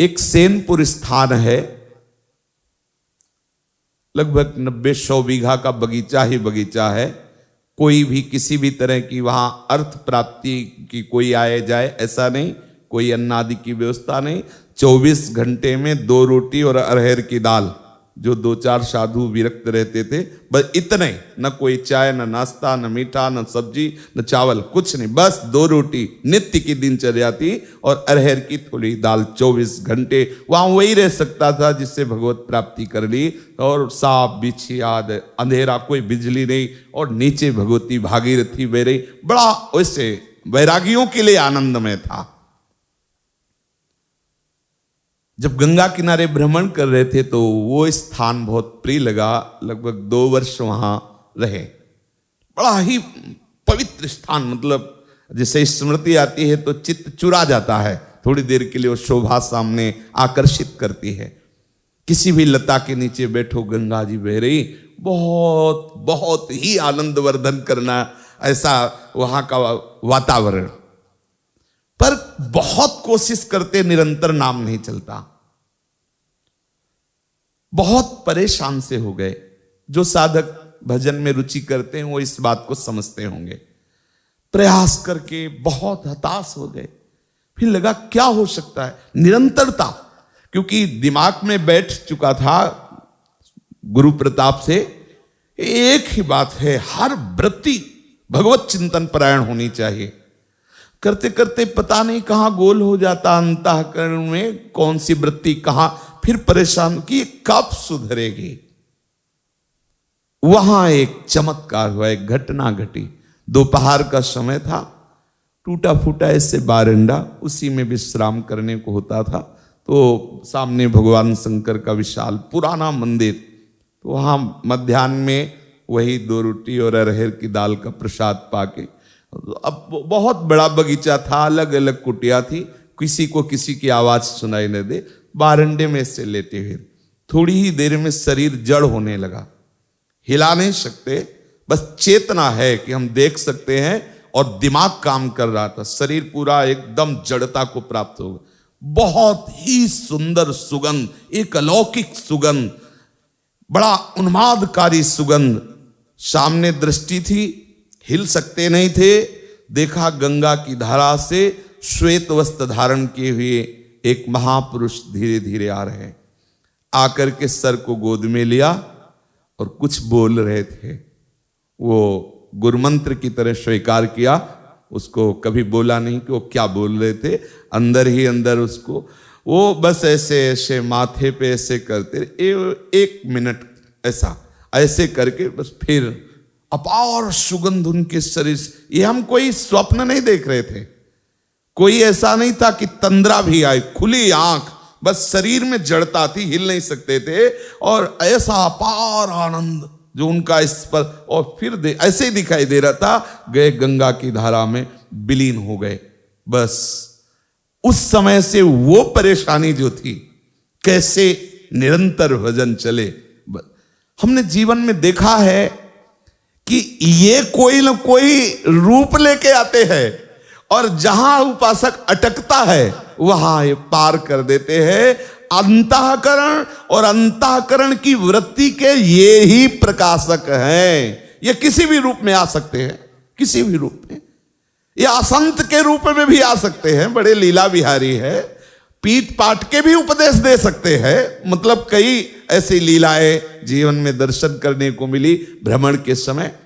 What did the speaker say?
एक सेनपुर स्थान है, लगभग 90-100 बीघा का बगीचा ही बगीचा है। कोई भी किसी भी तरह की वहां अर्थ प्राप्ति की कोई आए जाए ऐसा नहीं, कोई अन्न आदि की व्यवस्था नहीं। 24 घंटे में 2 रोटी और अरहर की दाल, जो 2-4 साधु विरक्त रहते थे, बस इतने, न कोई चाय, न नाश्ता, न मीठा, न सब्जी, न चावल, कुछ नहीं, बस 2 रोटी नित्य की दिनचर्या थी और अरहर की थोड़ी दाल। 24 घंटे वहां वही रह सकता था जिससे भगवत प्राप्ति कर ली। और सांप बिच्छी आदि, अंधेरा, कोई बिजली नहीं, और नीचे भगवती भागीरथी बह रही। बड़ा वैसे वैरागियों के लिए आनंदमय था। जब गंगा किनारे भ्रमण कर रहे थे तो वो स्थान बहुत प्रिय लगा। लगभग 2 वर्ष वहां रहे। बड़ा ही पवित्र स्थान, मतलब जैसे स्मृति आती है तो चित्त चुरा जाता है। थोड़ी देर के लिए वो शोभा सामने आकर्षित करती है। किसी भी लता के नीचे बैठो, गंगा जी बह रही, बहुत बहुत ही आनंदवर्धन करना ऐसा वहां का वातावरण। पर बहुत कोशिश करते, निरंतर नाम नहीं चलता। बहुत परेशान से हो गए। जो साधक भजन में रुचि करते हैं वो इस बात को समझते होंगे। प्रयास करके बहुत हताश हो गए। फिर लगा क्या हो सकता है, निरंतरता, क्योंकि दिमाग में बैठ चुका था गुरु प्रताप से एक ही बात है, हर वृत्ति भगवत चिंतन परायण होनी चाहिए। करते करते पता नहीं कहां गोल हो जाता अंतःकरण में, कौन सी वृत्ति कहां, फिर परेशान कि कब सुधरेगी। वहां एक चमत्कार हुआ, एक घटना घटी। दोपहर का समय था, टूटा फूटा ऐसे बारंडा, उसी में विश्राम करने को होता था। तो सामने भगवान शंकर का विशाल पुराना मंदिर, तो वहां मध्याह्न में वही 2 रोटी और अरहर की दाल का प्रसाद पाके, अब बहुत बड़ा बगीचा था, अलग अलग कुटिया थी, किसी को किसी की आवाज सुनाई न दे। बारंडे में से लेटे हुए थोड़ी ही देर में शरीर जड़ होने लगा। हिला नहीं सकते, बस चेतना है कि हम देख सकते हैं, और दिमाग काम कर रहा था। शरीर पूरा एकदम जड़ता को प्राप्त होगा। बहुत ही सुंदर सुगंध, एक अलौकिक सुगंध, बड़ा उन्मादकारी सुगंध। सामने दृष्टि थी, हिल सकते नहीं थे। देखा गंगा की धारा से श्वेत वस्त्र धारण किए हुए एक महापुरुष धीरे धीरे आ रहे हैं। आकर के सर को गोद में लिया और कुछ बोल रहे थे। वो गुरुमंत्र की तरह स्वीकार किया। उसको कभी बोला नहीं कि वो क्या बोल रहे थे, अंदर ही अंदर उसको वो बस ऐसे ऐसे माथे पे ऐसे करते, 1 मिनट ऐसा ऐसे करके बस फिर अपार सुगंध उनके शरीर से। ये हम कोई स्वप्न नहीं देख रहे थे, कोई ऐसा नहीं था कि तंद्रा भी आए, खुली आंख, बस शरीर में जड़ता थी, हिल नहीं सकते थे। और ऐसा अपार आनंद जो उनका इस पर, और फिर ऐसे ही दिखाई दे रहा था, गए गंगा की धारा में विलीन हो गए। बस उस समय से वो परेशानी जो थी, कैसे निरंतर भजन चले। हमने जीवन में देखा है कि ये कोई न कोई रूप लेके आते हैं, और जहां उपासक अटकता है वहां ये पार कर देते हैं। अंतःकरण और अंतःकरण की वृत्ति के ये ही प्रकाशक हैं। ये किसी भी रूप में आ सकते हैं, किसी भी रूप में। ये असंत के रूप में भी आ सकते हैं, बड़े लीला विहारी है, पीट पाट के भी उपदेश दे सकते हैं। मतलब कई ऐसी लीलाएं जीवन में दर्शन करने को मिली भ्रमण के समय।